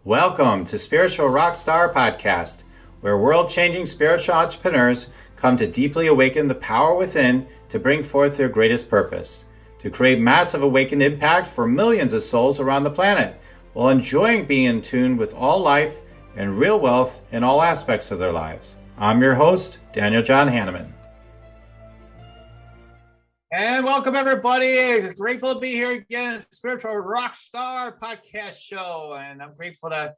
Welcome to Spiritual Rockstar Podcast, where world-changing spiritual entrepreneurs come to deeply awaken the power within to bring forth their greatest purpose, to create massive awakened impact for millions of souls around the planet, while enjoying being in tune with all life and real wealth in all aspects of their lives. I'm your host, Daniel John Hanneman. And welcome, everybody. Grateful to be here again at the Spiritual Rockstar Podcast Show. And I'm grateful to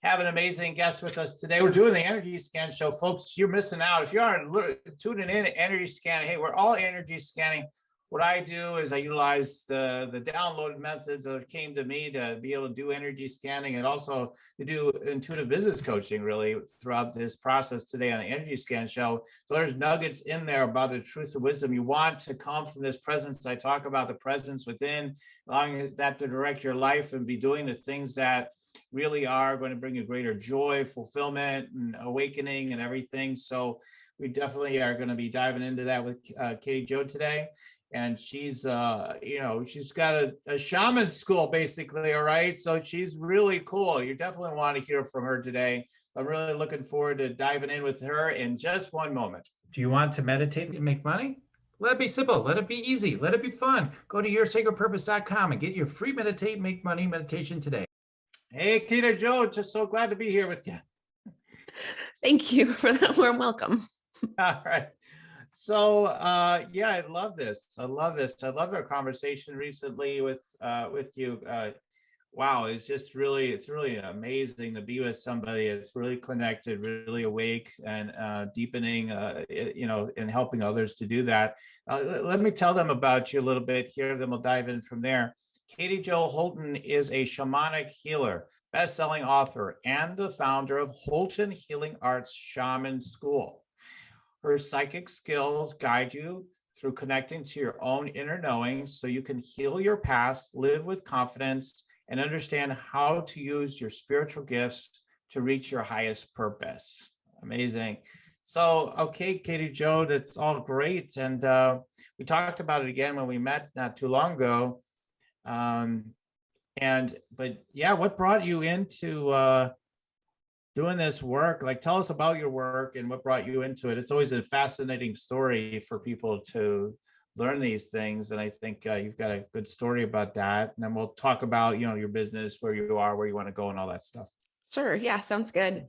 have an amazing guest with us today. We're doing the Energy Scan Show. Folks, you're missing out. If you aren't tuning in to Energy Scan, hey, we're all energy scanning. What I do is I utilize the downloaded methods that came to me to be able to do energy scanning and also to do intuitive business coaching really throughout this process today on the Energy Scan Show. So there's nuggets in there about the truth of wisdom. You want to come from this presence. I talk about the presence within, allowing that to direct your life and be doing the things that really are going to bring you greater joy, fulfillment, and awakening and everything. So we definitely are going to be diving into that with Katy Jo today. And she's, she's got a shaman school basically, all right? So she's really cool. You definitely want to hear from her today. I'm really looking forward to diving in with her in just one moment. Do you want to meditate and make money? Let it be simple. Let it be easy. Let it be fun. Go to yoursacredpurpose.com and get your free Meditate, Make Money meditation today. Hey, Katy Jo, just so glad to be here with you. Thank you for that warm welcome. All right. So, I love this. I love our conversation recently with you. Wow, it's really amazing to be with somebody that's really connected, really awake, and deepening, and helping others to do that. Let me tell them about you a little bit here, then we'll dive in from there. Katy Jo Holton is a shamanic healer, best-selling author, and the founder of Holton Healing Arts Shaman School. Her psychic skills guide you through connecting to your own inner knowing so you can heal your past, live with confidence, and understand how to use your spiritual gifts to reach your highest purpose. Amazing. So, okay, Katy Jo, that's all great. And we talked about it again when we met not too long ago. What brought you into doing this work? Like, tell us about your work and what brought you into it. It's always a fascinating story for people to learn these things. And I think you've got a good story about that. And then we'll talk about, your business, where you are, where you want to go and all that stuff. Sure. Yeah, sounds good.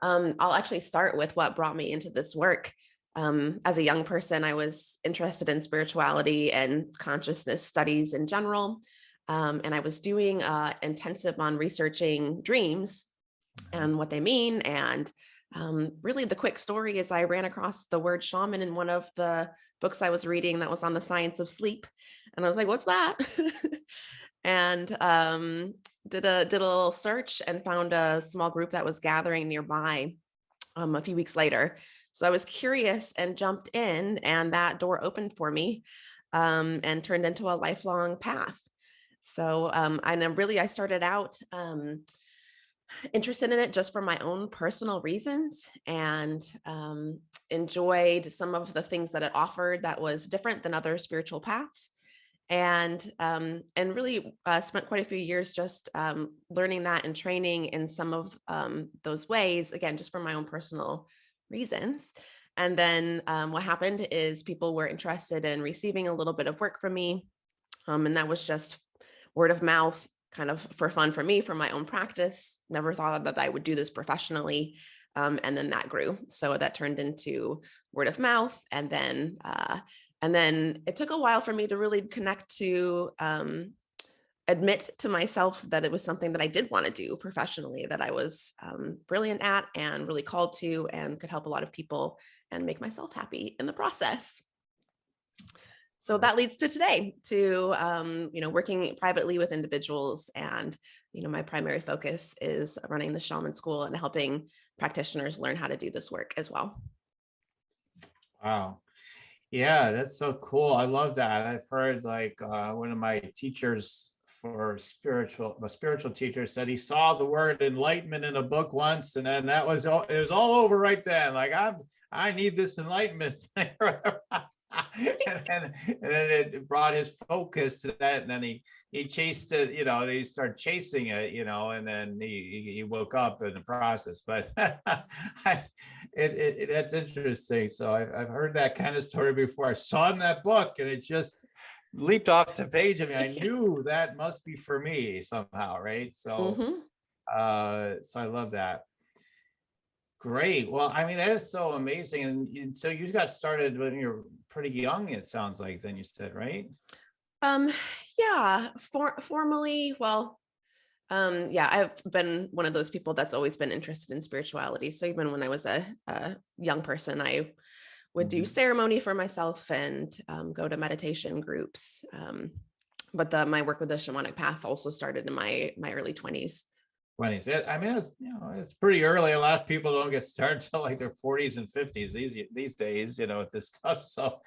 I'll actually start with what brought me into this work. As a young person, I was interested in spirituality and consciousness studies in general. And I was doing intensive on researching dreams and what they mean. And really the quick story is I ran across the word shaman in one of the books I was reading that was on the science of sleep. And I was like, what's that? And did a little search and found a small group that was gathering nearby a few weeks later. So I was curious and jumped in, and that door opened for me and turned into a lifelong path. So I started out interested in it just for my own personal reasons, and enjoyed some of the things that it offered that was different than other spiritual paths, and really spent quite a few years just learning that and training in some of those ways, again, just for my own personal reasons. And then what happened is people were interested in receiving a little bit of work from me, and that was just word of mouth, kind of for fun for me, for my own practice. Never thought that I would do this professionally. And then that grew. So that turned into word of mouth. And then it took a while for me to really connect to admit to myself that it was something that I did want to do professionally, that I was brilliant at and really called to, and could help a lot of people and make myself happy in the process. So that leads to today, to working privately with individuals, and my primary focus is running the Shaman School and helping practitioners learn how to do this work as well. Wow, yeah, that's so cool. I love that. I've heard one of my teachers for spiritual teacher said he saw the word enlightenment in a book once, and then it was all over right then. Like I need this enlightenment. and then it brought his focus to that, and then he chased it, and he started chasing it, and then he woke up in the process. But that's interesting. So I've heard that kind of story before. I saw in that book, and it just leaped off the page. I mean, I knew that must be for me somehow, right? So, so I love that. Great. Well, I mean, that is so amazing. And so you got started when you were pretty young, it sounds like, then you said, right? Yeah, formally, well, yeah, I've been one of those people that's always been interested in spirituality. So even when I was a young person, I would do ceremony for myself and go to meditation groups. But my work with the shamanic path also started in my early 20s. 20s. I mean, it's pretty early. A lot of people don't get started until like their 40s and 50s these days, with this stuff. So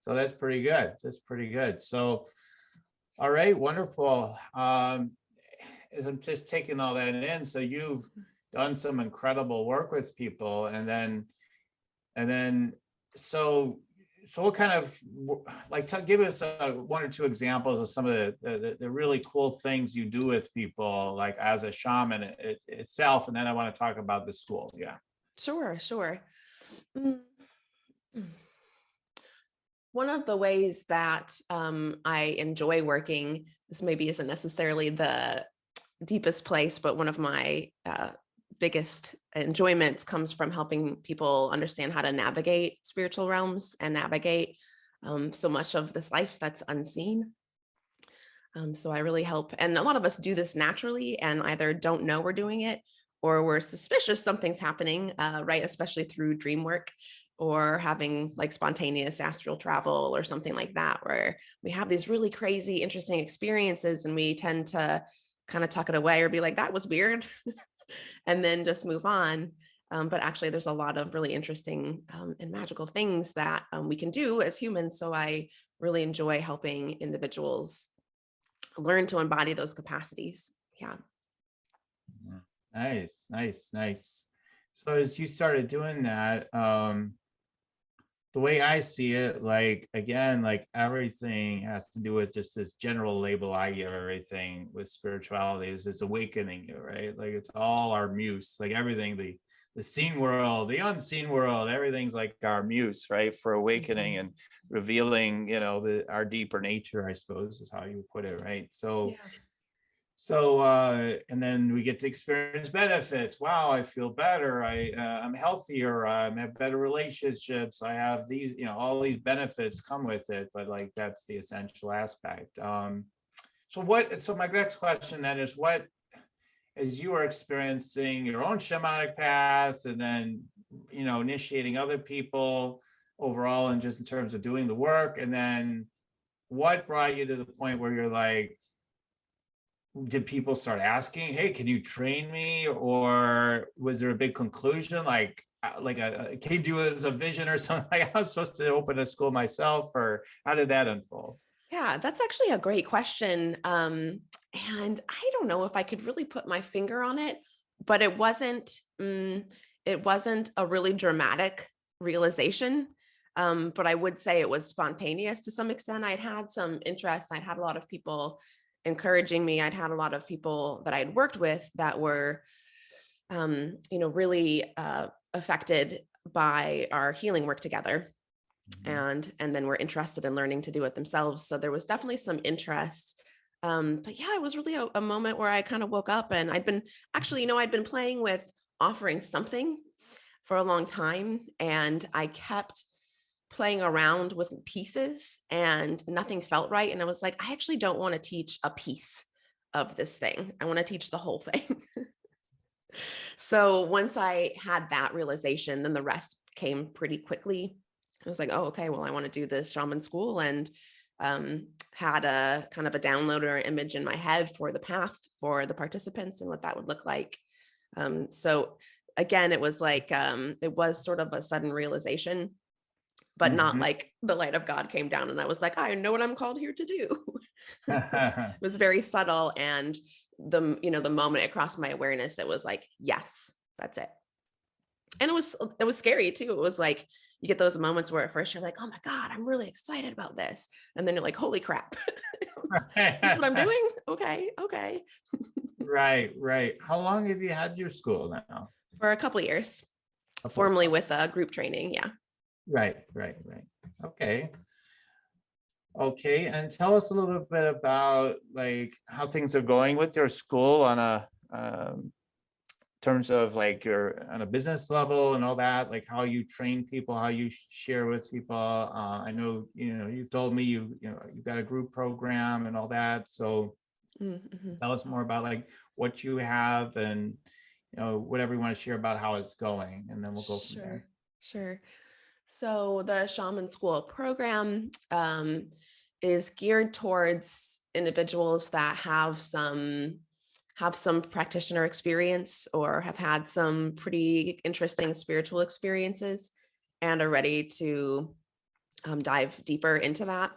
that's pretty good. That's pretty good. So, all right, wonderful. As I'm just taking all that in, so you've done some incredible work with people, and then so what kind of, like, give us one or two examples of some of the really cool things you do with people, like as a shaman itself, and then I want to talk about the school. Yeah. Sure. One of the ways that I enjoy working, this maybe isn't necessarily the deepest place, but one of my biggest enjoyments comes from helping people understand how to navigate spiritual realms and navigate so much of this life that's unseen. So I really help. And a lot of us do this naturally and either don't know we're doing it or we're suspicious something's happening, right? Especially through dream work or having like spontaneous astral travel or something like that, where we have these really crazy, interesting experiences and we tend to kind of tuck it away or be like, that was weird, and then just move on. But actually, there's a lot of really interesting and magical things that we can do as humans. So I really enjoy helping individuals learn to embody those capacities. Yeah. Nice. So as you started doing that, the way I see it, like, again, like everything has to do with just this general label I give everything with spirituality is this awakening you, right? Like it's all our muse, like everything, the seen world, the unseen world, everything's like our muse, right? For awakening and revealing, our deeper nature, I suppose is how you put it, right? So yeah. So, and then we get to experience benefits. Wow, I feel better. I'm healthier. I have better relationships. I have these, all these benefits come with it, but like, that's the essential aspect. So my next question then is as you are experiencing your own shamanic path and then, initiating other people overall, and just in terms of doing the work, and then what brought you to the point where you're like, did people start asking, hey, can you train me? Or was there a big conclusion? Like can you do it as a vision or something? Like I was supposed to open a school myself, or how did that unfold? Yeah, that's actually a great question. And I don't know if I could really put my finger on it, but it wasn't a really dramatic realization. But I would say it was spontaneous to some extent. I'd had some interest. I'd had a lot of people encouraging me. I'd had a lot of people that I'd worked with that were, really affected by our healing work together. And then were interested in learning to do it themselves. So there was definitely some interest. But yeah, it was really a moment where I kind of woke up, and I'd been playing with offering something for a long time. And I kept playing around with pieces and nothing felt right. And I was like, I actually don't want to teach a piece of this thing. I want to teach the whole thing. So once I had that realization, then the rest came pretty quickly. I was like, oh, okay, well, I want to do this shaman school, and had a kind of a download or image in my head for the path for the participants and what that would look like. So again, it was like, it was sort of a sudden realization, but not like the light of God came down and I was like, I know what I'm called here to do. It was very subtle. And the moment it crossed my awareness, it was like, yes, that's it. And it was scary too. It was like, you get those moments where at first you're like, oh my God, I'm really excited about this. And then you're like, holy crap. Is this what I'm doing? Okay. Okay. Right, right. How long have you had your school now? For a couple of years, Couple. formally with group training. Yeah. Right, right, right. Okay. Okay. And tell us a little bit about like how things are going with your school on a terms of like your on a business level and all that, like how you train people, how you share with people. I know, you've told me you've got a group program and all that. So tell us more about like what you have and whatever you want to share about how it's going, and then we'll go from there. Sure. So the Shaman School program is geared towards individuals that have some practitioner experience or have had some pretty interesting spiritual experiences and are ready to dive deeper into that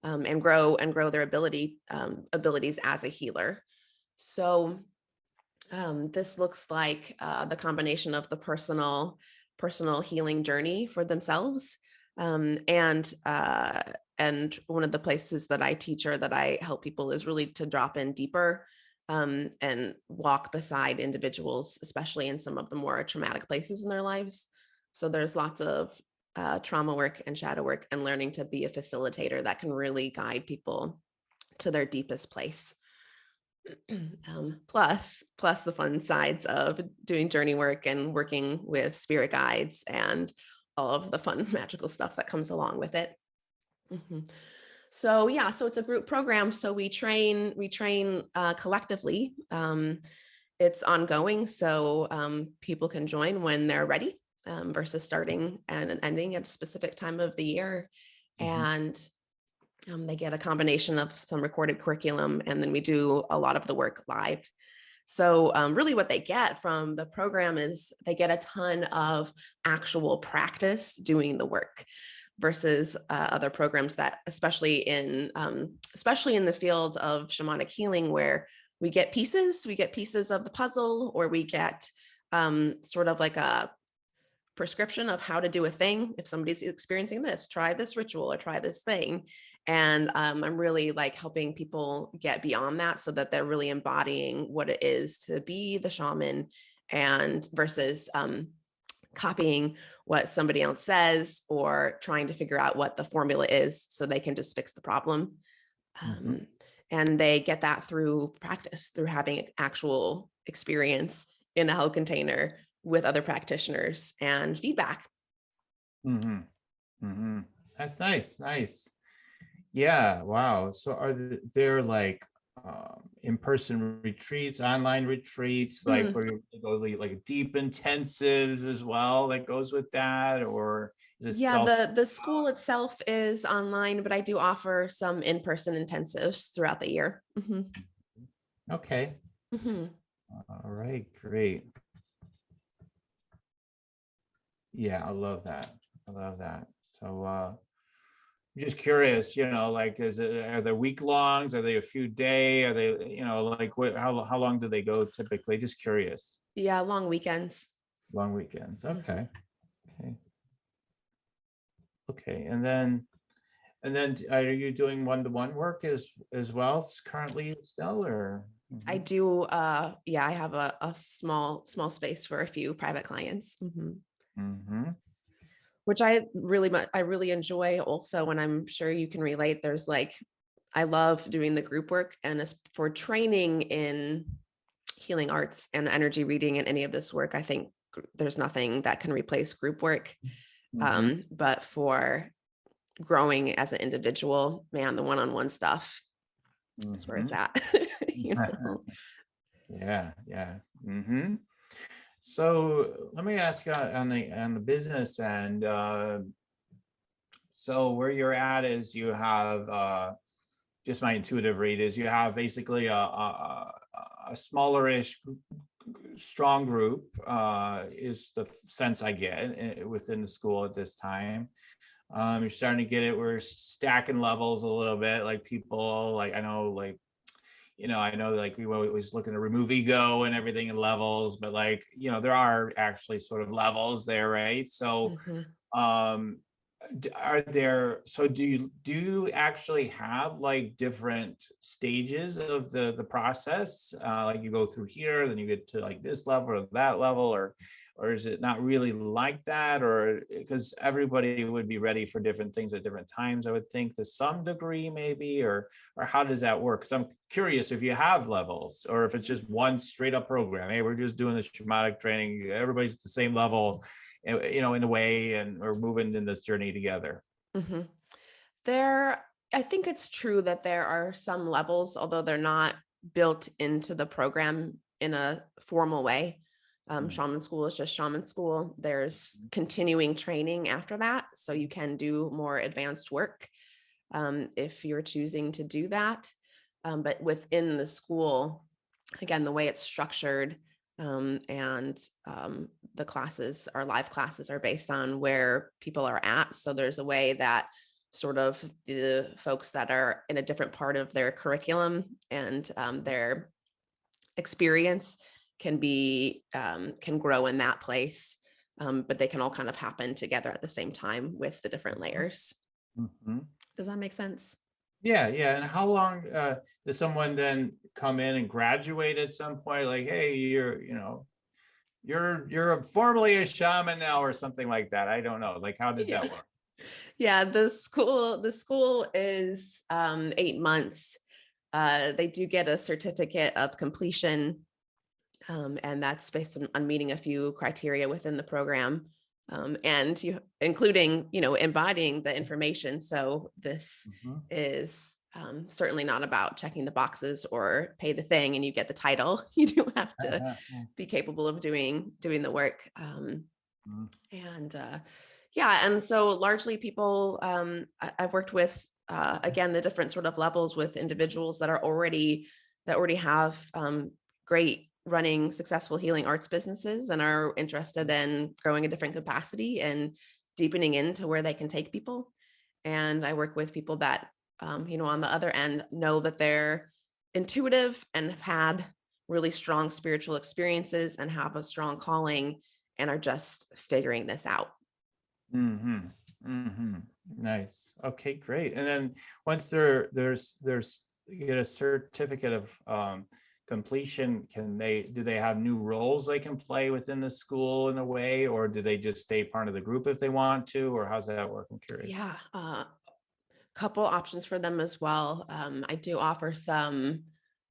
and grow their abilities as a healer. So this looks like the combination of the personal healing journey for themselves, and one of the places that I teach or that I help people is really to drop in deeper and walk beside individuals, especially in some of the more traumatic places in their lives. So there's lots of trauma work and shadow work and learning to be a facilitator that can really guide people to their deepest place. Plus the fun sides of doing journey work and working with spirit guides and all of the fun magical stuff that comes along with it. So it's a group program. So we train collectively. It's ongoing, so people can join when they're ready, versus starting and ending at a specific time of the year. And they get a combination of some recorded curriculum, and then we do a lot of the work live. So really what they get from the program is they get a ton of actual practice doing the work versus other programs that, especially in the field of shamanic healing, where we get pieces of the puzzle, or we get sort of like a prescription of how to do a thing. If somebody's experiencing this, try this ritual or try this thing. And I'm really like helping people get beyond that so that they're really embodying what it is to be the shaman, and versus copying what somebody else says or trying to figure out what the formula is so they can just fix the problem. And they get that through practice, through having actual experience in a held container with other practitioners and feedback. That's nice. Yeah. Wow. So are there like in-person retreats, online retreats, like where you go like deep intensives as well that goes with that? Or is it the school itself is online, but I do offer some in-person intensives throughout the year. Okay. All right, great. Yeah, I love that. So I'm just curious, like, are they week longs? Are they a few day? Are they, like how long do they go typically? Just curious. Yeah, long weekends. Long weekends. Okay. Okay. And then are you doing one-to-one work as well currently still, or? I do. I have a small space for a few private clients. Which I really enjoy also, and I'm sure you can relate. There's like, I love doing the group work, and as for training in healing arts and energy reading and any of this work, I think there's nothing that can replace group work. But for growing as an individual, man, the one-on-one stuff, that's where it's at. Yeah. So let me ask you on the business end. So where you're at is you have just my intuitive read is you have basically a smallerish strong group is the sense I get within the school at this time. You're starting to get it. We're stacking levels a little bit, like people, like I know, like I know like we were always looking to remove ego and everything in levels, but like, there are actually sort of levels there, right? So, um, do you actually have like different stages of the process? Like you go through here, then you get to like this level or that level, or is it not really like that? Or because everybody would be ready for different things at different times, I would think, to some degree, maybe, or how does that work? Because I'm curious if you have levels or if it's just one straight up program. Hey, we're just doing this shamanic training. Everybody's at the same level, in a way, and we're moving in this journey together. There, I think it's true that there are some levels, although they're not built into the program in a formal way. Shaman school is just shaman school. There's continuing training after that, so you can do more advanced work if you're choosing to do that. But within the school, again, the way it's structured, and the classes, our live classes, are based on where people are at. So there's a way that sort of the folks that are in a different part of their curriculum and their experience can grow in that place, but they can all kind of happen together at the same time with the different layers. Does that make sense? Yeah. And how long does someone then come in and graduate at some point? Like, hey, you're formally a shaman now, or something like that. I don't know. Like, how does that work? Yeah, the school is 8 months. They do get a certificate of completion, and that's based on meeting a few criteria within the program, and including embodying the information. So this is certainly not about checking the boxes or pay the thing and you get the title. You do have to be capable of doing the work, and and so largely people, I've worked with, again, the different sort of levels with individuals that already have great running successful healing arts businesses and are interested in growing a different capacity and deepening into where they can take people. And I work with people that, on the other end, know that they're intuitive and have had really strong spiritual experiences and have a strong calling and are just figuring this out. Nice. Okay, great. And then once there's you get a certificate of completion, do they have new roles they can play within the school in a way, or do they just stay part of the group if they want to, or how's that work? I'm curious. Yeah, couple options for them as well. I do offer some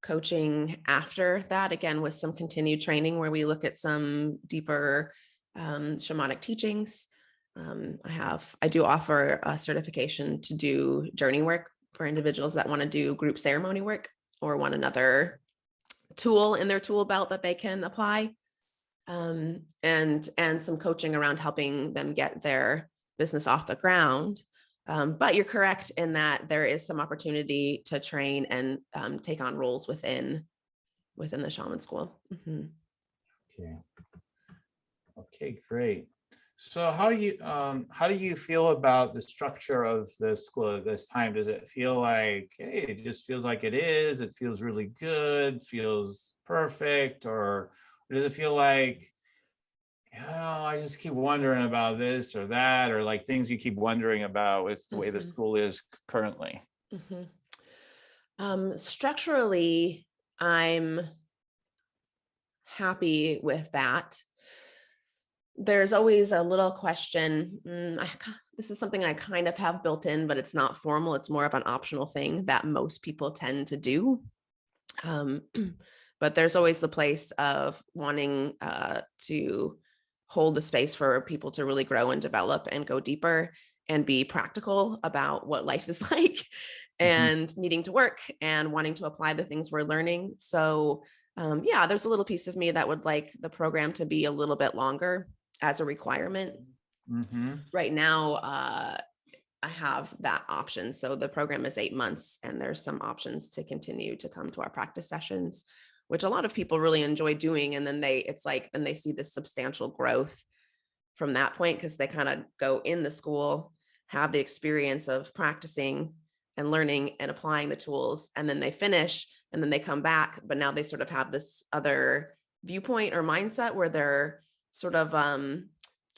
coaching after that, again, with some continued training where we look at some deeper shamanic teachings. I do offer a certification to do journey work for individuals that want to do group ceremony work or want another tool in their tool belt that they can apply, and some coaching around helping them get their business off the ground. But you're correct in that there is some opportunity to train and take on roles within the shaman school. Okay, great. So how do you feel about the structure of the school at this time? Does it feel like, hey, it just feels like it is? It feels really good, feels perfect, or does it feel like, I just keep wondering about this or that, or like things you keep wondering about with the way the school is currently? Structurally, I'm happy with that. There's always a little question. This is something I kind of have built in, but it's not formal. It's more of an optional thing that most people tend to do. But there's always the place of wanting to hold the space for people to really grow and develop and go deeper and be practical about what life is like, and needing to work and wanting to apply the things we're learning. So there's a little piece of me that would like the program to be a little bit longer as a requirement. Right now, I have that option. So the program is 8 months and there's some options to continue to come to our practice sessions, which a lot of people really enjoy doing. And then they see this substantial growth from that point, because they kind of go in the school, have the experience of practicing, and learning and applying the tools, and then they finish and then they come back, but now they sort of have this other viewpoint or mindset where they're sort of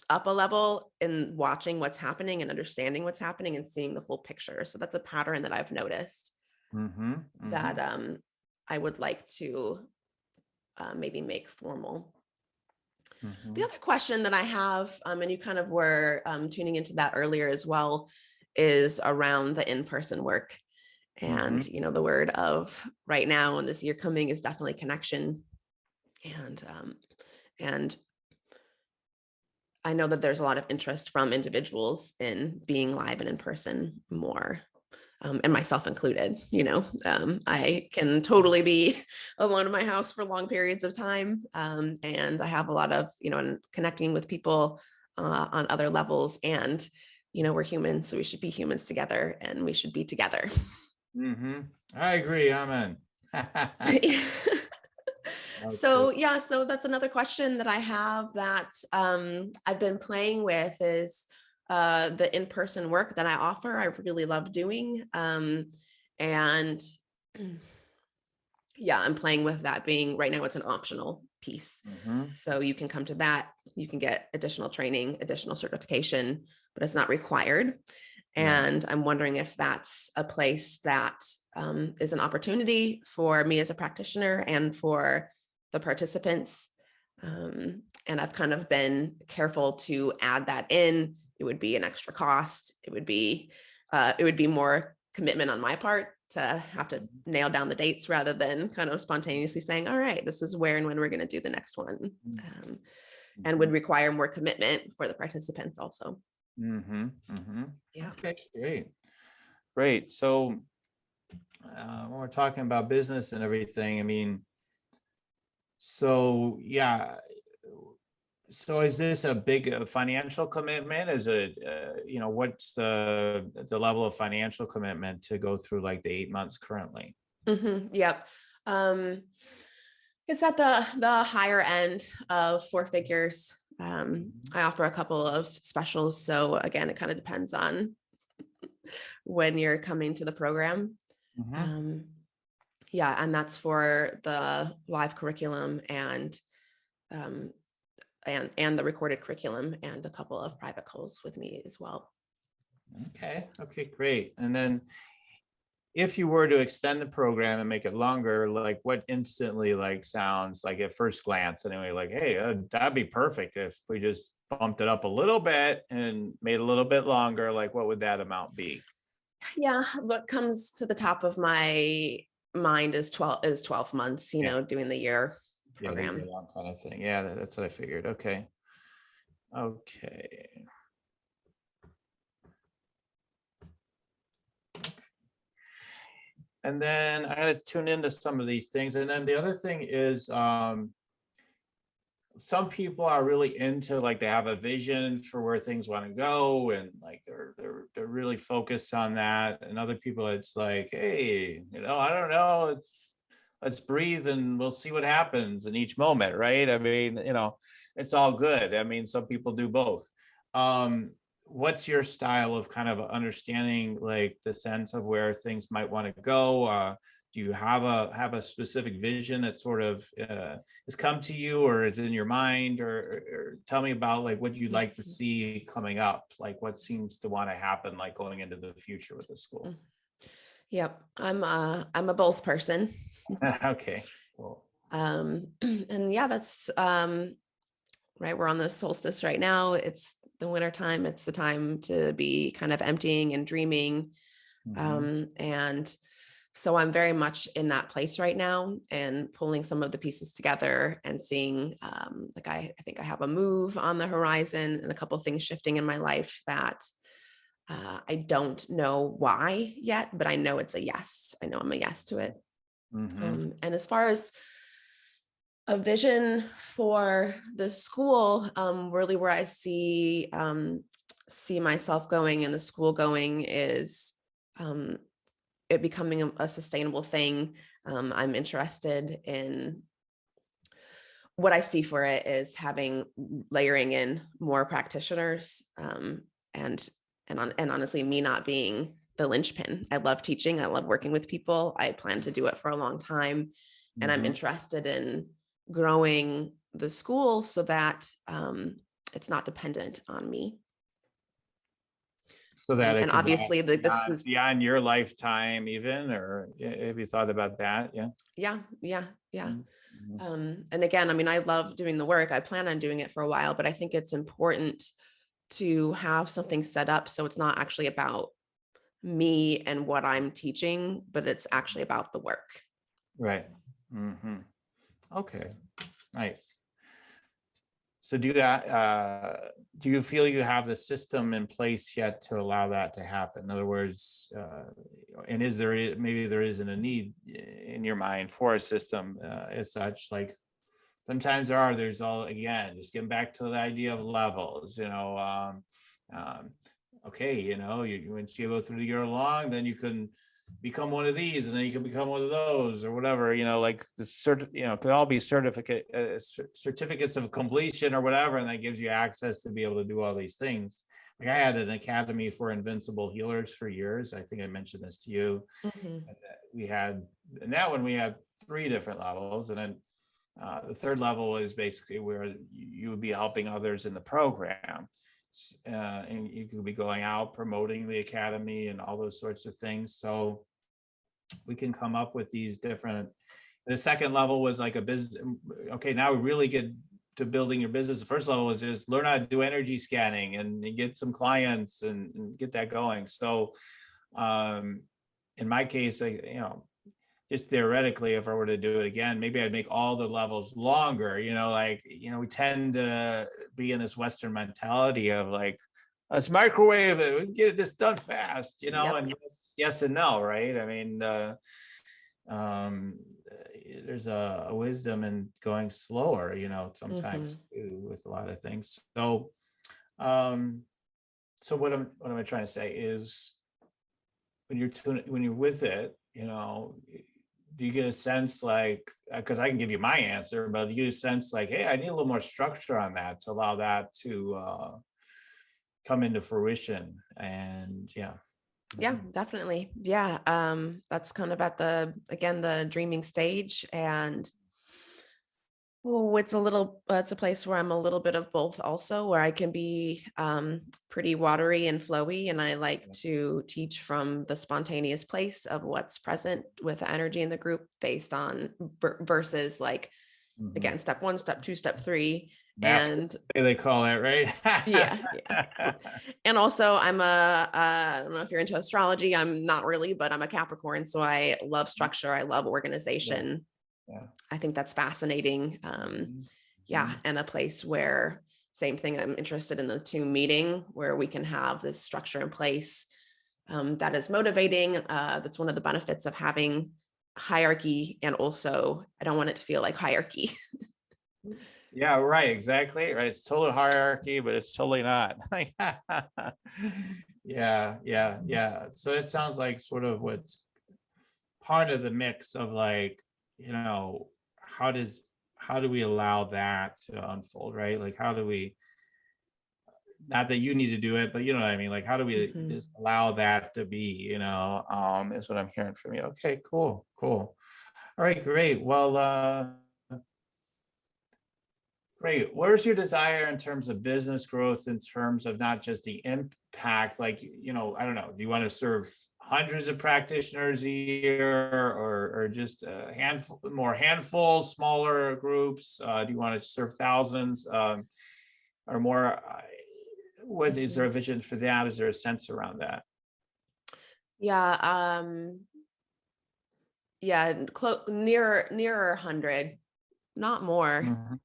up a level in watching what's happening and understanding what's happening and seeing the full picture. So that's a pattern that I've noticed that I would like to maybe make formal. The other question that I have, and you kind of were tuning into that earlier as well, is around the in-person work. And, you know, the word of right now and this year coming is definitely connection. And I know that there's a lot of interest from individuals in being live and in person more. And myself included, you know, I can totally be alone in my house for long periods of time. And I have a lot of, you know, connecting with people on other levels, and, you know, we're humans, so we should be humans together, and we should be together. I agree. Amen. So yeah, so that's another question that I have that I've been playing with is the in-person work that I offer. I really love doing. And yeah, I'm playing with that being right now, it's an optional piece. So you can come to that, you can get additional training, additional certification, but it's not required. And I'm wondering if that's a place that is an opportunity for me as a practitioner and for the participants. And I've kind of been careful to add that in. It would be an extra cost. It would be more commitment on my part to have to nail down the dates rather than kind of spontaneously saying, all right, this is where and when we're going to do the next one. And would require more commitment for the participants also. Yeah. Okay, great. So when we're talking about business and everything, I mean, so yeah. So is this a big financial commitment? Is it, you know, what's the level of financial commitment to go through like the 8 months currently? Yep. It's at the higher end of 4 figures. I offer a couple of specials. So again, it kind of depends on when you're coming to the program. Yeah, and that's for the live curriculum and the recorded curriculum and a couple of private calls with me as well. Okay, great. And then if you were to extend the program and make it longer, like what instantly like sounds like at first glance anyway, like, hey, that'd be perfect if we just bumped it up a little bit and made it a little bit longer, like what would that amount be? Yeah, what comes to the top of my mind is 12 months, you know, doing the year program. Yeah, the long kind of thing. Yeah, that's what I figured. Okay. And then I had to tune into some of these things. And then the other thing is some people are really into, like, they have a vision for where things want to go, and like they're really focused on that. And other people, it's like, hey, you know, I don't know, let's breathe and we'll see what happens in each moment, right? I mean, you know, it's all good. I mean, some people do both. What's your style of kind of understanding like the sense of where things might want to go? Do you have a specific vision that sort of has come to you or is in your mind, or tell me about like what you'd like to see coming up, like what seems to want to happen, like going into the future with the school? Yep, I'm a both person. Okay, cool. And yeah, that's right. We're on the solstice right now. It's the winter time. It's the time to be kind of emptying and dreaming. And so I'm very much in that place right now and pulling some of the pieces together and seeing, like, I think I have a move on the horizon and a couple of things shifting in my life that I don't know why yet, but I know it's a yes. I know I'm a yes to it. And as far as a vision for the school, really where I see myself going and the school going is it becoming a sustainable thing. I'm interested in what I see for it is layering in more practitioners, and honestly, me not being the linchpin. I love teaching. I love working with people. I plan to do it for a long time. And I'm interested in growing the school so that it's not dependent on me. So that it and could obviously last this is beyond your lifetime even, or have you thought about that? yeah. Mhm. And again, I mean, I love doing the work. I plan on doing it for a while, but I think it's important to have something set up so it's not actually about me and what I'm teaching, but it's actually about the work. Right. Okay, nice. So do you feel you have the system in place yet to allow that to happen? In other words, and maybe there isn't a need in your mind for a system as such? Like sometimes there's all, again, just getting back to the idea of levels, okay, once you go through the year long, then you can become one of these, and then you can become one of those, or whatever, like the could all be certificates of completion or whatever, and that gives you access to be able to do all these things. Like I had an academy for invincible healers for years. I think I mentioned this to you. And we had, in that one, we had 3 different levels, and then the 3rd level is basically where you would be helping others in the program. And you could be going out promoting the academy and all those sorts of things. So we can come up with these different. The 2nd level was like a business. Okay, now we really get to building your business. The 1st level was just learn how to do energy scanning and get some clients and get that going. So in my case, just theoretically, if I were to do it again, maybe I'd make all the levels longer, we tend to be in this Western mentality of like, let's microwave it, we can get this done fast, and yes and no, right? I mean, there's a wisdom in going slower, sometimes with a lot of things. So, what am I trying to say is when you're with it, do you get a sense like, because I can give you my answer, but do you get a sense like, hey, I need a little more structure on that to allow that to come into fruition? And yeah, definitely. Yeah. That's kind of at the dreaming stage. And it's a place where I'm a little bit of both also, where I can be pretty watery and flowy. And I like to teach from the spontaneous place of what's present with the energy in the group based on versus like, again, step 1, step 2, step 3. And they call it, right? yeah. And also I'm I don't know if you're into astrology. I'm not really, but I'm a Capricorn. So I love structure. I love organization. Yeah. I think that's fascinating. And a place where, same thing, I'm interested in the 2 meeting where we can have this structure in place that is motivating. That's one of the benefits of having hierarchy. And also, I don't want it to feel like hierarchy. Yeah, right. Exactly. Right. It's total hierarchy, but it's totally not. Yeah. So it sounds like sort of what's part of the mix of like, how do we allow that to unfold, right? Like, how do we, not that you need to do it, but you know what I mean? Like, how do we just allow that to be, is what I'm hearing from you. Okay, cool. All right, great. Well, great. Where's your desire in terms of business growth, in terms of not just the impact, like, I don't know, do you want to serve hundreds of practitioners a year, or just a handful, smaller groups? Do you want to serve thousands or more? What is there a vision for that? Is there a sense around that? Yeah. Near 100, not more.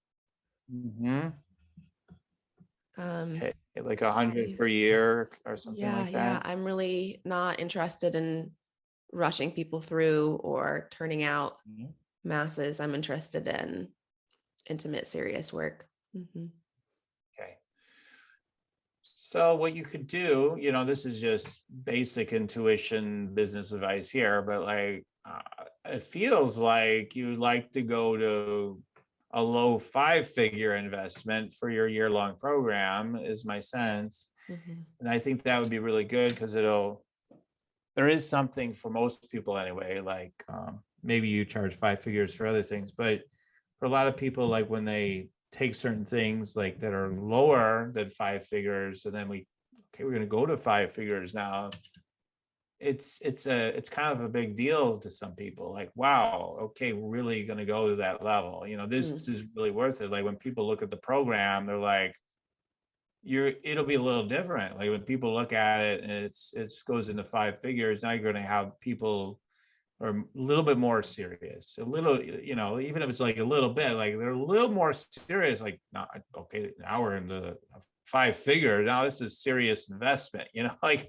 Okay, like 100 per year or something like that. Yeah, I'm really not interested in rushing people through or turning out masses. I'm interested in intimate, serious work. Okay. So what you could do, this is just basic intuition business advice here, but like it feels like you'd like to go to a low 5-figure investment for your year-long program, is my sense. And I think that would be really good because it'll there is something for most people anyway, like maybe you charge 5 figures for other things, but for a lot of people, like when they take certain things like that are lower than 5 figures, and then we're going to go to 5 figures now, it's kind of a big deal to some people. Like, wow, okay, we're really going to go to that level. This is really worth it. Like when people look at the program, they're like, it'll be a little different. Like when people look at it and it goes into 5 figures, now you're going to have people are a little bit more serious, a little, even if it's like a little bit, like they're a little more serious, like, no, okay, now we're in the 5 figure. Now this is serious investment, like,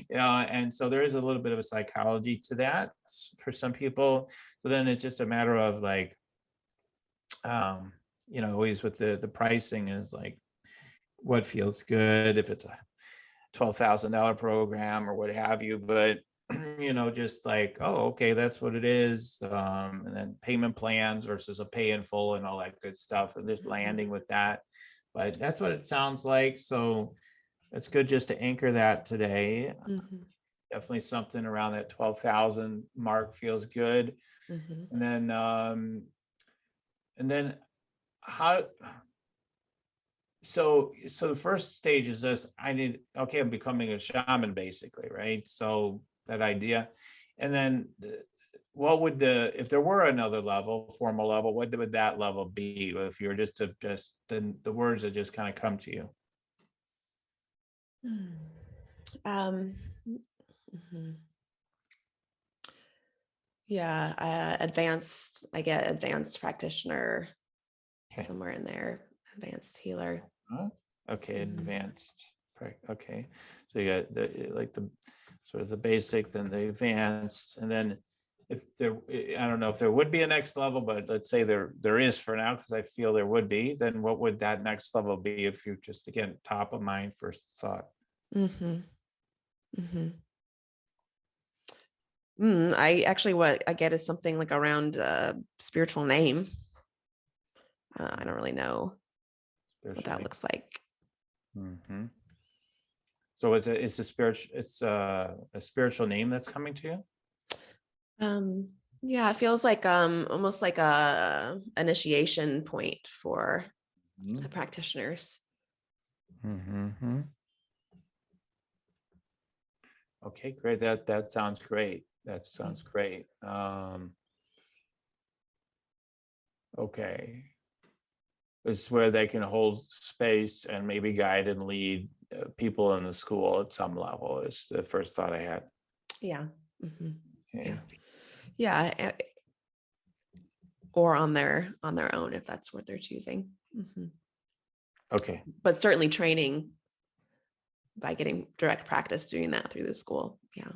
and so there is a little bit of a psychology to that for some people. So then it's just a matter of like, always with the pricing is like, what feels good, if it's a $12,000 program or what have you, but just like, oh, okay, that's what it is. And then payment plans versus a pay in full and all that good stuff, and just landing with that. But that's what it sounds like. So it's good just to anchor that today. Definitely something around that 12,000 mark feels good. And then how, so the first stage is this, I'm becoming a shaman basically, right? So that idea. And then what would if there were another level, formal level, what would that level be if you were just the words that just kind of come to you? Yeah, I get advanced practitioner, somewhere in there, advanced healer. Okay, advanced. Okay, so you got the sort of the basic, then the advanced, and then if there, I don't know if there would be a next level, but let's say there is for now, because I feel there would be. Then what would that next level be if you just, again, top of mind, first thought? What I get is something like around spiritual name. I don't really know what that looks like. So it's a spiritual name that's coming to you? Yeah, it feels like almost like a initiation point for the practitioners. Okay, great. That sounds great. That sounds great. Okay. It's where they can hold space and maybe guide and lead people in the school at some level, is the first thought I had. Yeah. Okay. Yeah. Or on their own, if that's what they're choosing. Okay. But certainly training by getting direct practice doing that through the school. Yeah.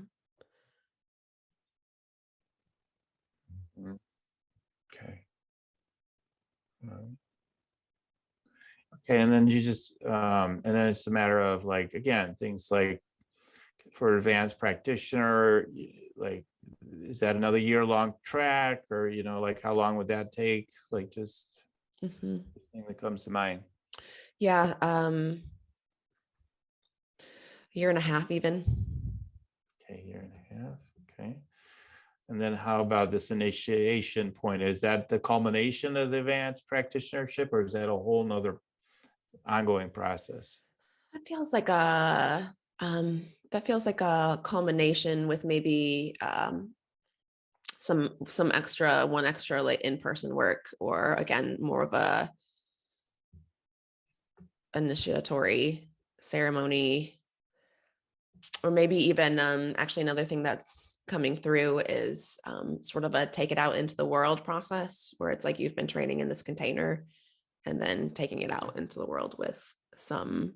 Okay. Okay, and then you just and then it's a matter of like, again, things like for advanced practitioner, like, is that another year-long track, or like how long would that take? Like, just thing that comes to mind. Yeah, year and a half even. Okay, year and a half. Okay. And then how about this initiation point? Is that the culmination of the advanced practitionership, or is that a whole nother ongoing process? That feels like a culmination with maybe some one extra like in-person work, or again more of a initiatory ceremony, or maybe even actually another thing that's coming through is sort of a take it out into the world process, where it's like you've been training in this container and then taking it out into the world with some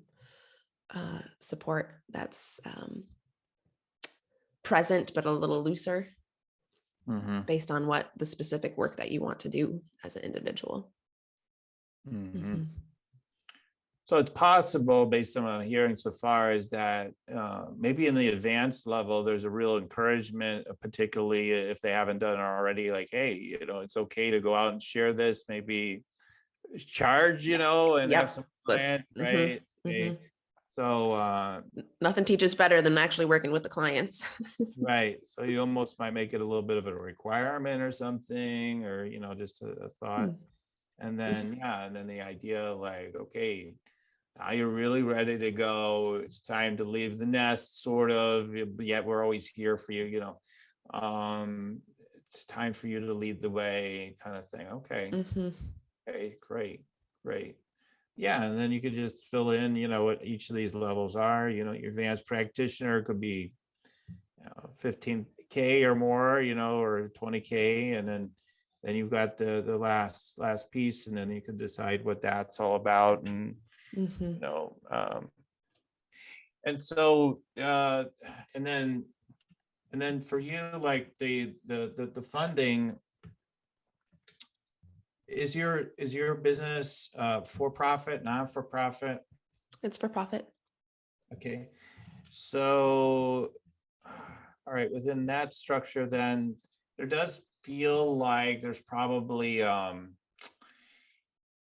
support that's present but a little looser, based on what the specific work that you want to do as an individual. So it's possible, based on what I'm hearing so far, is that maybe in the advanced level, there's a real encouragement, particularly if they haven't done it already, like, hey, it's okay to go out and share this, maybe charge, and have some client, right? So, Nothing teaches better than actually working with the clients. right. So you almost might make it a little bit of a requirement or something, or, just a thought. Mm. And then, yeah, and then the idea like, okay, now you're really ready to go. It's time to leave the nest, sort of, yet we're always here for you. It's time for you to lead the way, kind of thing. Okay. Mhm. Okay, great. Yeah, and then you could just fill in, what each of these levels are. Your advanced practitioner could be 15K or more, or 20K, and then you've got the last piece, and then you can decide what that's all about, and Mhm. you know, and so and then for you, like the funding, is your business for profit, non for profit? It's for profit. Okay, so all right, within that structure, then there does feel like there's probably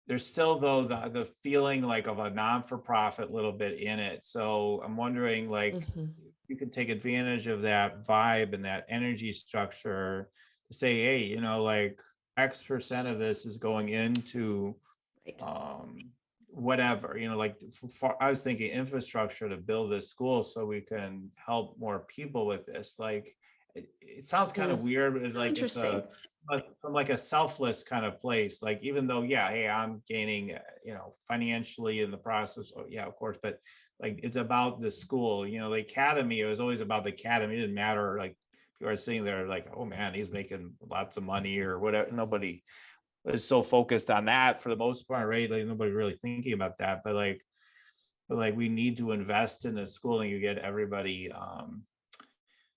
there's still, though, the feeling like of a non-for-profit little bit in it. So I'm wondering, like, Mhm. you can take advantage of that vibe and that energy structure to say, hey, like X% of this is going into Right. whatever, like I was thinking infrastructure to build this school so we can help more people with this. Like it sounds kind of Mm. weird, but like it's Interesting. from like a selfless kind of place. Like, even though, yeah, hey, I'm gaining, financially in the process. Oh, yeah, of course, but like it's about the school. The academy, it was always about the academy. It didn't matter. Like people are sitting there like, oh man, he's making lots of money or whatever. Nobody is so focused on that for the most part, right? Like nobody really thinking about that, but we need to invest in the school, and you get everybody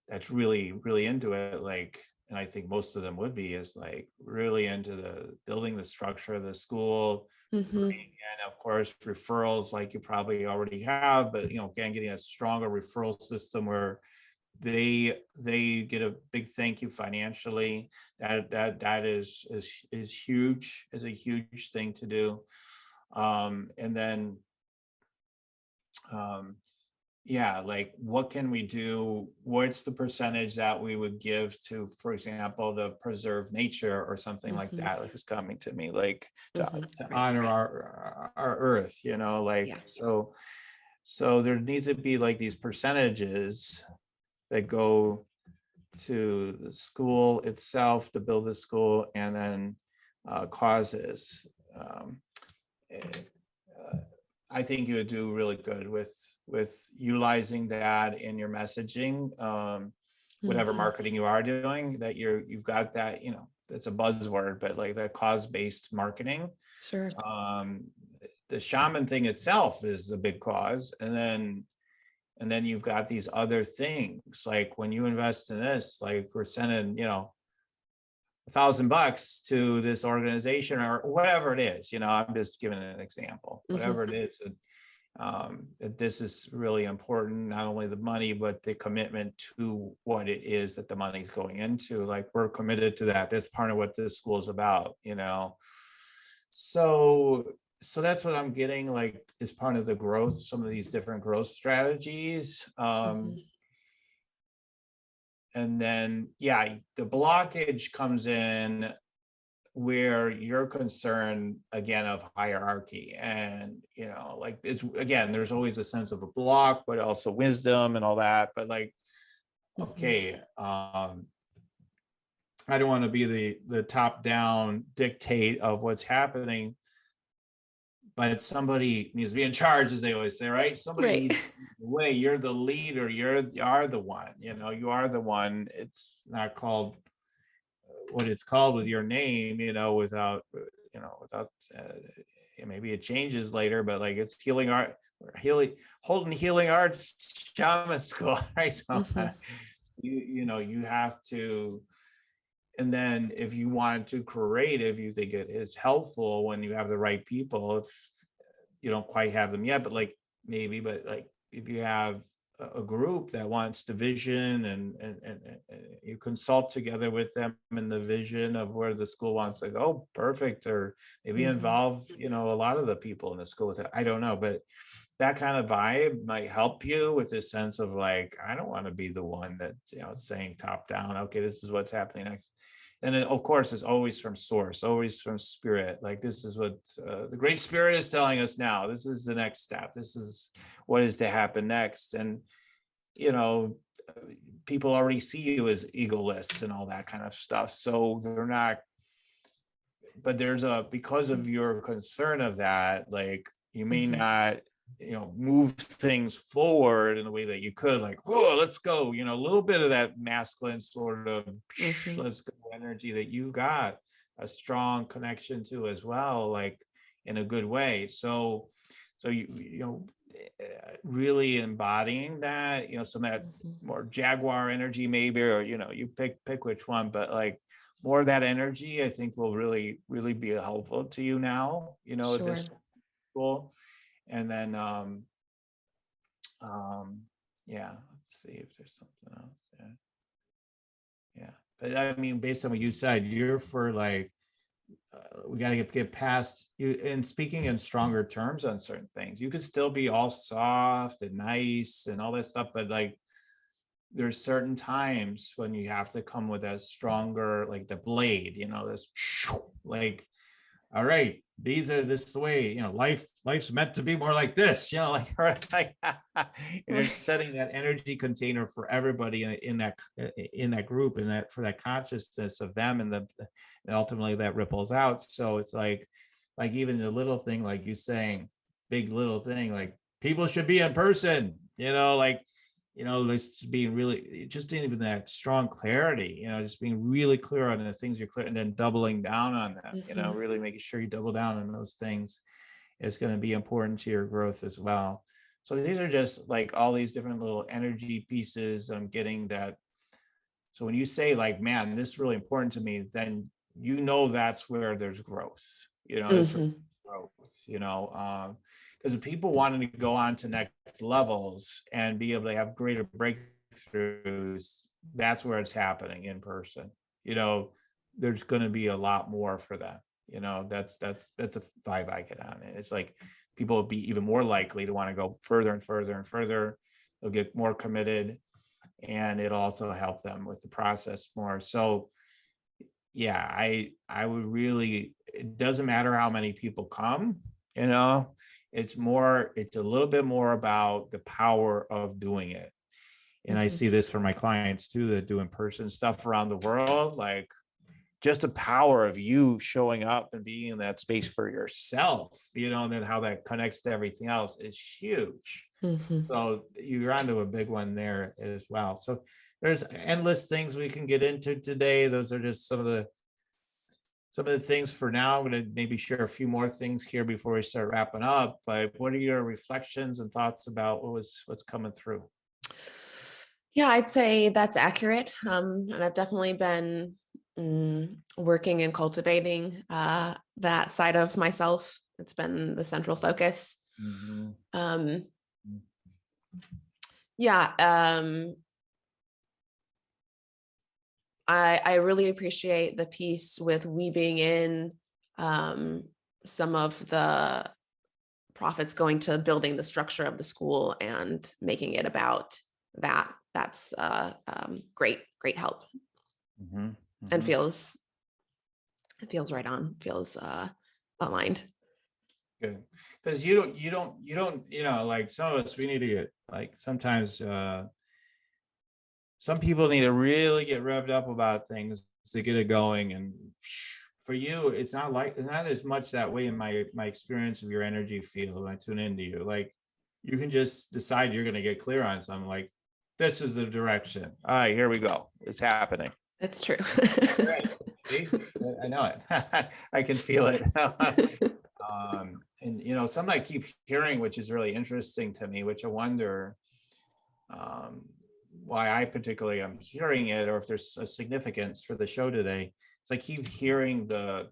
that's really, really into it. Like, and I think most of them would be, is like really into the building the structure of the school, bringing Mhm. in, of course, referrals like you probably already have, but again, getting a stronger referral system where they get a big thank you financially. That is huge, is a huge thing to do. And then um yeah, like what can we do? What's the percentage that we would give to, for example, to preserve nature or something like Mhm. that? Like, it's coming to me, like Mhm. to Right. honor our earth, like Yeah. so there needs to be like these percentages that go to the school itself to build the school, and then causes. Um, eh, uh, I think you would do really good with utilizing that in your messaging, whatever Mhm. marketing you are doing. That you've got that, that's a buzzword, but like that cause-based marketing. Sure. Um, the shaman thing itself is the big cause, and then you've got these other things, like when you invest in this, like we're sending, $1,000 to this organization or whatever it is. I'm just giving an example, Mhm. whatever it is, that this is really important, not only the money, but the commitment to what it is that the money is going into. Like, we're committed to that. That's part of what this school is about. So that's what I'm getting, like, is part of the growth, some of these different growth strategies. Mhm. And then, yeah, the blockage comes in where you're concerned, again, of hierarchy, and like, it's, again, there's always a sense of a block, but also wisdom and all that, but like, Mhm. okay, I don't want to be the top down dictate of what's happening, but somebody needs to be in charge, as they always say, right? Somebody Right. needs to lead the way. You're the leader, you are the one, you are the one. It's not called what it's called with your name, without maybe it changes later, but like, it's healing art, healing Holton Healing Arts Shaman School, right? So Mhm. you have to. And then if you want to create, if you think it is helpful when you have the right people, if you don't quite have them yet, but like maybe, but like if you have a group that wants the vision, and you consult together with them in the vision of where the school wants to go, perfect. Or maybe involve, a lot of the people in the school with it. I don't know, but that kind of vibe might help you with this sense of like, I don't want to be the one that's, saying top down, okay, this is what's happening next. And then, of course, it's always from source, always from spirit. Like, this is what the great spirit is telling us now. This is the next step. This is what is to happen next. And, people already see you as egoless and all that kind of stuff. So they're not, but because of your concern of that, like, you may not, move things forward in the way that you could, like, oh, let's go, a little bit of that masculine sort of let's go energy that you got a strong connection to as well, like in a good way. So really embodying that, some of that more jaguar energy maybe, or, you pick which one, but like more of that energy, I think will really, really be helpful to you now, at this school. And then, let's see if there's something else. Yeah. But I mean, based on what you said, you're for like, we got to get past you, and speaking in stronger terms on certain things. You could still be all soft and nice and all that stuff, but like, there's certain times when you have to come with a stronger, like the blade, this like, all right, this is the way, life's meant to be more like this, like, right, and you're setting that energy container for everybody in that group, and that for that consciousness of them, and ultimately that ripples out. So it's like even the little thing, like you saying, big little thing, like people should be in person, like, just being really, just even that strong clarity, just being really clear on the things you're clear, and then doubling down on them, really making sure you double down on those things is going to be important to your growth as well. So these are just like all these different little energy pieces. I'm getting that. So when you say like, man, this is really important to me, then that's where there's growth, that's where growth, because if people wanting to go on to next levels and be able to have greater breakthroughs, that's where it's happening in person. There's going to be a lot more for them. That's a vibe I get on it. It's like people will be even more likely to want to go further and further and further. They'll get more committed, and it'll also help them with the process more. So yeah, I would really, it doesn't matter how many people come, it's a little bit more about the power of doing it. And I see this for my clients too, that do in-person stuff around the world, like just the power of you showing up and being in that space for yourself, and then how that connects to everything else is huge. So you're onto a big one there as well. So there's endless things we can get into today. Those are just some of the things for now. I'm going to maybe share a few more things here before we start wrapping up. But what are your reflections and thoughts about what's coming through? Yeah, I'd say that's accurate. And I've definitely been working and cultivating that side of myself. It's been the central focus. I really appreciate the piece with weaving in some of the profits going to building the structure of the school and making it about that. That's great help. And feels right on, feels aligned. Good. Because you don't, like some of us, we need to get, like, sometimes some people need to really get revved up about things to get it going. And for you, it's not as much that way in my experience of your energy field when I tune into you. Like, you can just decide you're going to get clear on something, like, this is the direction. All right, here we go. It's happening. It's true. Right. See? I know it. I can feel it. And something I keep hearing, which is really interesting to me, which I wonder why I particularly am hearing it, or if there's a significance for the show today. It's I keep hearing the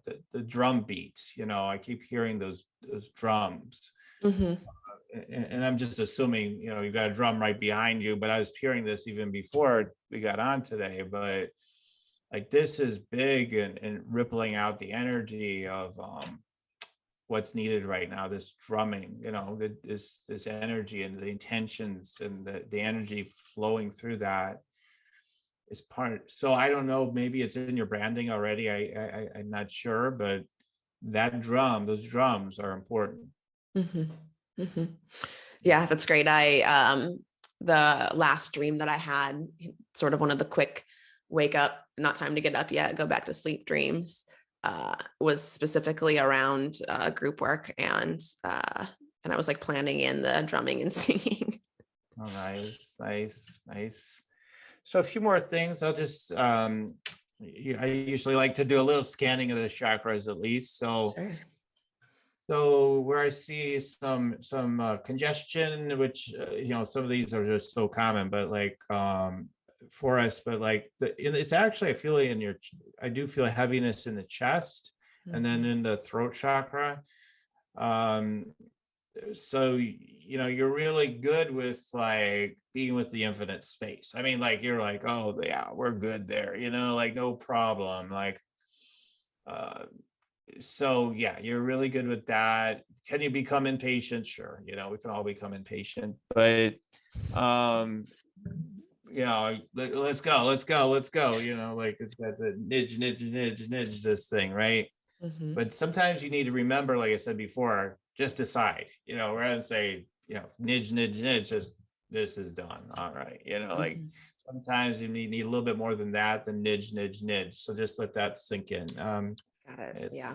drum beat. I keep hearing those drums. and I'm just assuming, you've got a drum right behind you, but I was hearing this even before we got on today, but like this is big and rippling out the energy of what's needed right now, this drumming, this energy and the intentions and the energy flowing through that is part. So I don't know, maybe it's in your branding already. I'm not sure, but those drums are important. Yeah, that's great. The last dream that I had, sort of one of the quick wake up, not time to get up yet, go back to sleep dreams, was specifically around group work, and I was like planning in the drumming and singing. Oh, nice. So a few more things. I'll just I usually like to do a little scanning of the chakras at least. So Sure. So where I see some congestion, which some of these are just so common, but like for us, but like it's actually I feel it in I do feel heaviness in the chest, and then in the throat chakra. So you're really good with like being with the infinite space. I mean, like you're like, oh yeah, we're good there, like no problem, like so yeah, you're really good with that. Can you become impatient? Sure, we can all become impatient, but let's go, like it's got the nidge this thing, right? But sometimes you need to remember, like I said before, just decide, rather than say, nidge, just this is done. All right. Like sometimes you need a little bit more than that, than nidge. So just let that sink in. Got it. Yeah.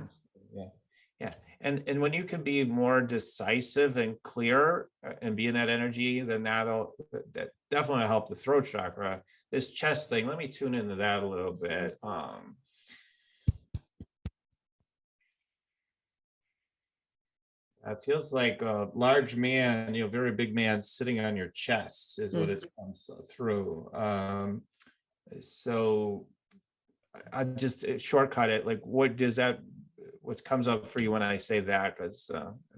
Yeah. And when you can be more decisive and clear and be in that energy, then that definitely help the throat chakra. This chest thing, let me tune into that a little bit. It feels like a large man, very big man sitting on your chest is what it comes through. So I just shortcut it. Like, what comes up for you when I say that? Because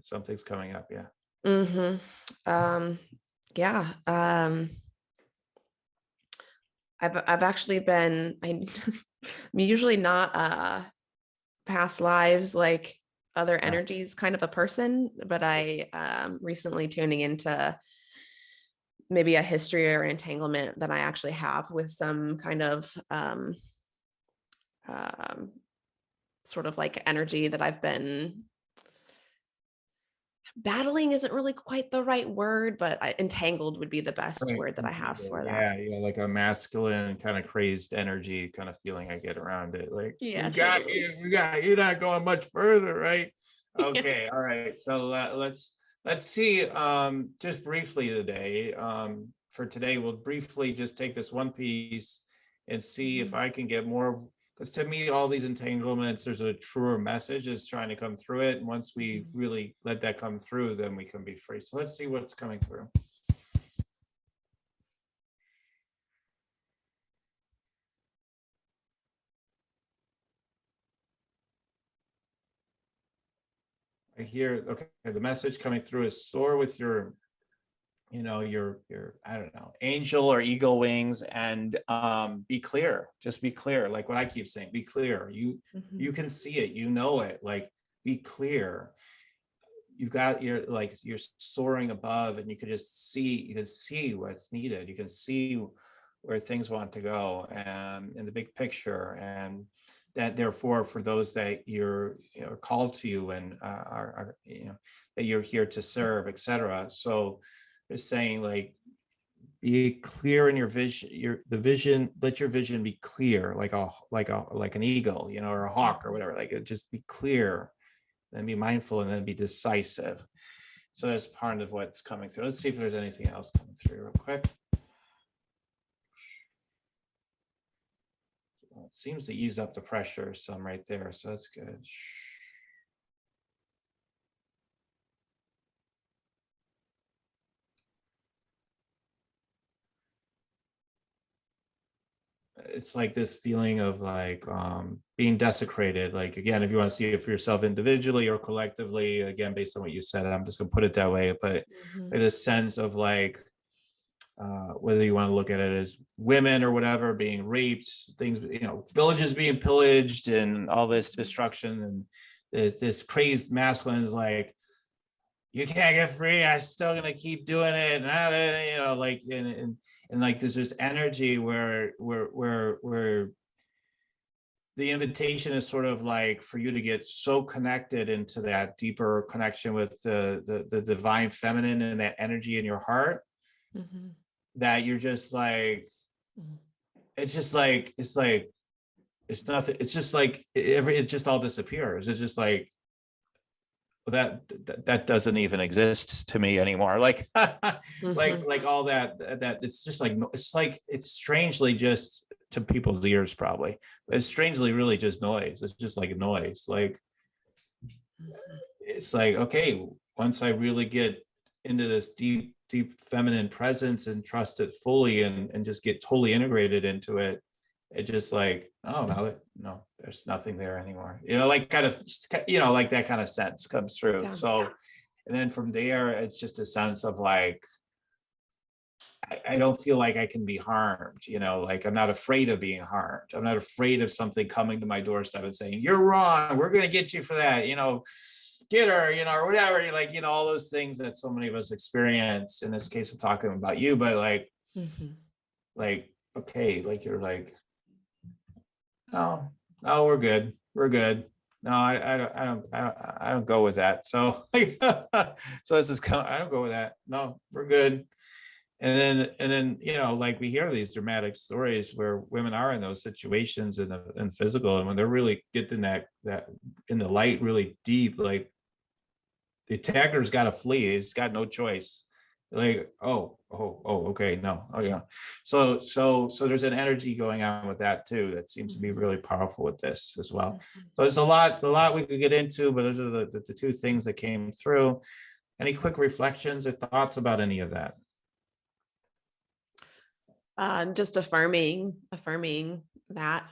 something's coming up. Yeah. Yeah. I've actually been, I'm usually not past lives like other energies kind of a person, but I recently tuning into maybe a history or entanglement that I actually have with some kind of sort of like energy that I've been battling isn't really quite the right word, but entangled would be the best word that I have for that. Yeah, like a masculine kind of crazed energy kind of feeling I get around it. Like, Yeah, totally. You're not going much further, right? Okay, all right. So let's see. Just briefly today. For today, we'll briefly just take this one piece and see if I can get more. Because to me, all these entanglements, there's a truer message is trying to come through it. And once we really let that come through, then we can be free. So let's see what's coming through. I hear, okay, the message coming through is soar with your, your, I don't know, angel or eagle wings, and be clear. Just be clear. Like what I keep saying, be clear. You can see it, it, like be clear. You've got you're soaring above, and you can see what's needed. You can see where things want to go, and in the big picture, and that therefore for those that you're called to you and are that you're here to serve, etc. So they're saying like be clear in your vision, let your vision be clear, like an eagle, or a hawk or whatever, like just be clear, then be mindful, and then be decisive. So that's part of what's coming through. Let's see if there's anything else coming through real quick. Well, it seems to ease up the pressure some right there, so that's good. it's like this feeling of like being desecrated. Like, again, if you want to see it for yourself individually or collectively, again, based on what you said, I'm just gonna put it that way. But this sense of like, whether you want to look at it as women or whatever being raped, things, villages being pillaged and all this destruction, and this crazed masculine is like, you can't get free, I'm still gonna keep doing it, and like, and like there's this energy where the invitation is sort of like for you to get so connected into that deeper connection with the divine feminine and that energy in your heart, that you're just like, it's just like, it's nothing, it's just like it just all disappears. It's just like, that doesn't even exist to me anymore. Like, like all that it's just like, it's strangely just to people's ears probably, but it's strangely really just noise. It's just like a noise. Like, it's like, okay, once I really get into this deep feminine presence and trust it fully and just get totally integrated into it, it just like, oh, no, there's nothing there anymore. Like kind of, like that kind of sense comes through. Yeah. So, and then from there, it's just a sense of like, I don't feel like I can be harmed, like I'm not afraid of being harmed. I'm not afraid of something coming to my doorstep and saying, you're wrong, we're going to get you for that, get her, or whatever, like, all those things that so many of us experience. In this case, I'm talking about you, but like, like, okay, like you're like, no, we're good. No, I don't go with that. So, so this is, I don't go with that. No, we're good. And then, like we hear these dramatic stories where women are in those situations and physical, and when they're really getting that in the light really deep, like the attacker's got to flee. He's got no choice. Like, oh, okay, no, oh yeah. So there's an energy going on with that too that seems to be really powerful with this as well. So there's a lot we could get into, but those are the two things that came through. Any quick reflections or thoughts about any of that? Just affirming that,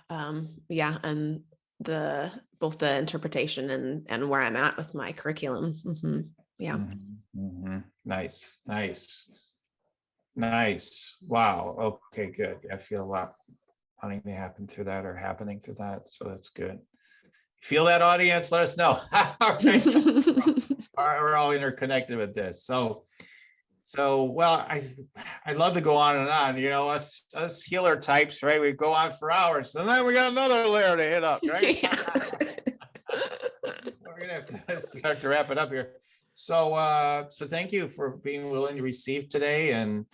yeah, and both the interpretation and where I'm at with my curriculum. Yeah. Nice. Wow. Okay, good. I feel a lot wanting to happen through that or happening through that. So that's good. Feel that, audience? Let us know. All right. We're all interconnected with this. So well, I'd love to go on and on. Us healer types, right? We go on for hours, and then we got another layer to hit up, right? Yeah. We're gonna have to start to wrap it up here. So thank you for being willing to receive today, and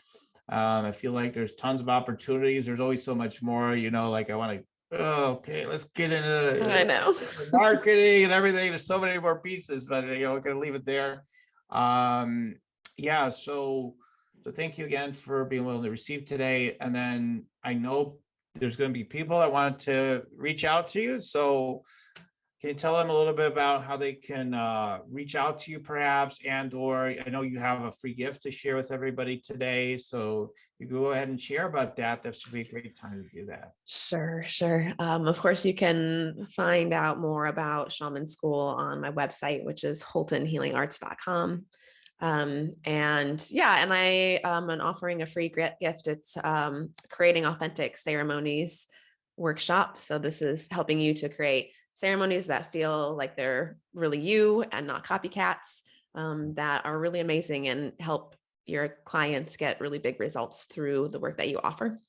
I feel like there's tons of opportunities. There's always so much more. Like I want to. Okay, let's get into I know marketing and everything. There's so many more pieces, but we're gonna leave it there. Yeah, so thank you again for being willing to receive today. And then I know there's going to be people that want to reach out to you. So can you tell them a little bit about how they can reach out to you perhaps, or I know you have a free gift to share with everybody today. So you go ahead and share about that. That should be a great time to do that. Sure. Of course, you can find out more about Shaman School on my website, which is holtonhealingarts.com. And I am offering a free gift. It's Creating Authentic Ceremonies workshop. So this is helping you to create ceremonies that feel like they're really you and not copycats, that are really amazing and help your clients get really big results through the work that you offer.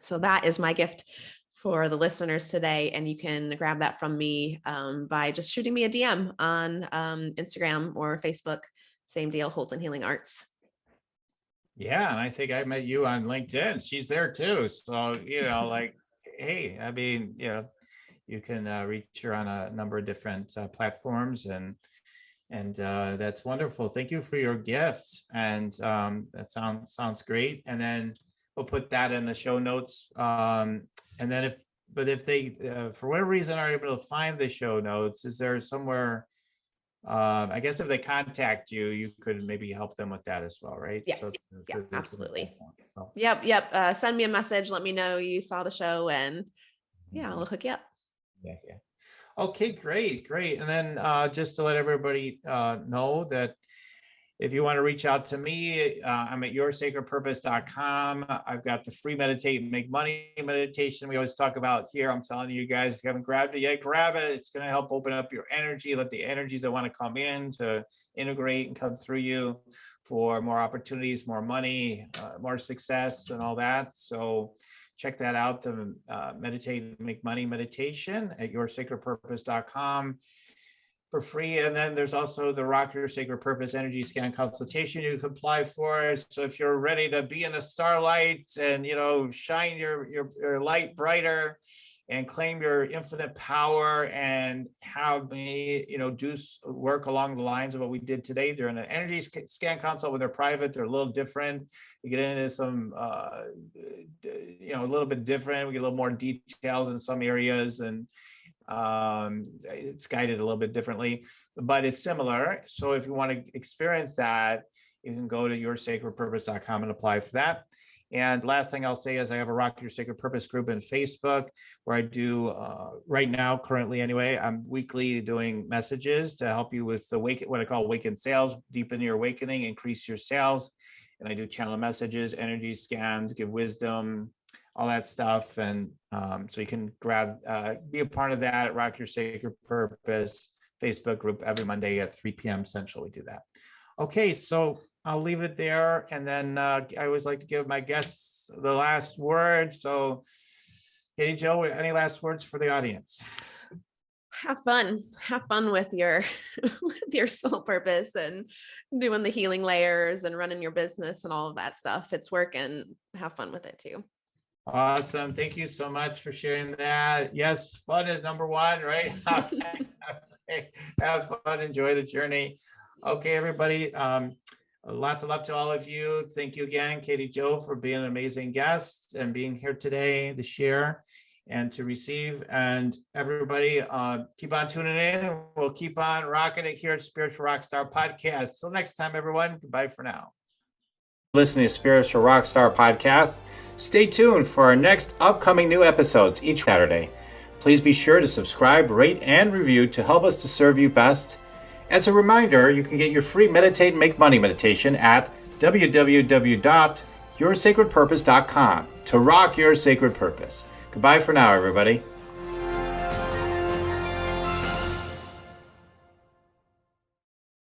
So that is my gift for the listeners today. And you can grab that from me by just shooting me a DM on Instagram or Facebook. Same deal, Holton Healing Arts. Yeah, and I think I met you on LinkedIn. She's there too. So, like, hey, I mean, you can reach her on a number of different platforms, and that's wonderful. Thank you for your gifts, and that sounds great. And then we'll put that in the show notes. And then if they for whatever reason are able to find the show notes, is there somewhere I guess if they contact you, you could maybe help them with that as well, right? Yeah. So Yeah, absolutely. So Yep. Send me a message. Let me know you saw the show, and yeah, I'll hook you up. yeah. Okay, great. And then just to let everybody know that if you want to reach out to me, I'm at yoursacredpurpose.com. I've got the free Meditate and Make Money meditation we always talk about here. I'm telling you guys, if you haven't grabbed it yet, grab it. It's going to help open up your energy, let the energies that want to come in to integrate and come through you for more opportunities, more money, more success, and all that. So check that out, the Meditate and Make Money meditation at yoursacredpurpose.com. for free. And then there's also the Rock Your Sacred Purpose Energy Scan Consultation you can apply for. So if you're ready to be in the starlight and, shine your light brighter and claim your infinite power and have me, do work along the lines of what we did today during an energy scan consult when they're private, they're a little different. We get into some, a little bit different. We get a little more details in some areas, and it's guided a little bit differently, but it's similar. So if you want to experience that, you can go to yoursacredpurpose.com and apply for that. And last thing I'll say is I have a Rock Your Sacred Purpose group in Facebook where I do right now, currently anyway, I'm weekly doing messages to help you with what I call awaken sales, deepen your awakening, increase your sales. And I do channel messages, energy scans, give wisdom, all that stuff. And so you can be a part of that at Rock Your Sacred Purpose Facebook group every Monday at 3 p.m. Central. We do that. Okay, so I'll leave it there. And then I always like to give my guests the last word. So Katy Jo, any last words for the audience? Have fun with your soul purpose and doing the healing layers and running your business and all of that stuff. It's work, and have fun with it too. Awesome. Thank you so much for sharing that. Yes, fun is number one, right? Have fun, enjoy the journey. Okay, everybody. Lots of love to all of you. Thank you again, Katy Jo, for being an amazing guest and being here today to share and to receive. And everybody, keep on tuning in. We'll keep on rocking it here at Spiritual Rockstar Podcast. Till next time, everyone. Goodbye for now. Listening to Spiritual Rockstar Podcast. Stay tuned for our next upcoming new episodes each Saturday. Please be sure to subscribe, rate, and review to help us to serve you best. As a reminder, you can get your free Meditate and Make Money meditation at www.yoursacredpurpose.com to rock your sacred purpose. Goodbye for now, everybody.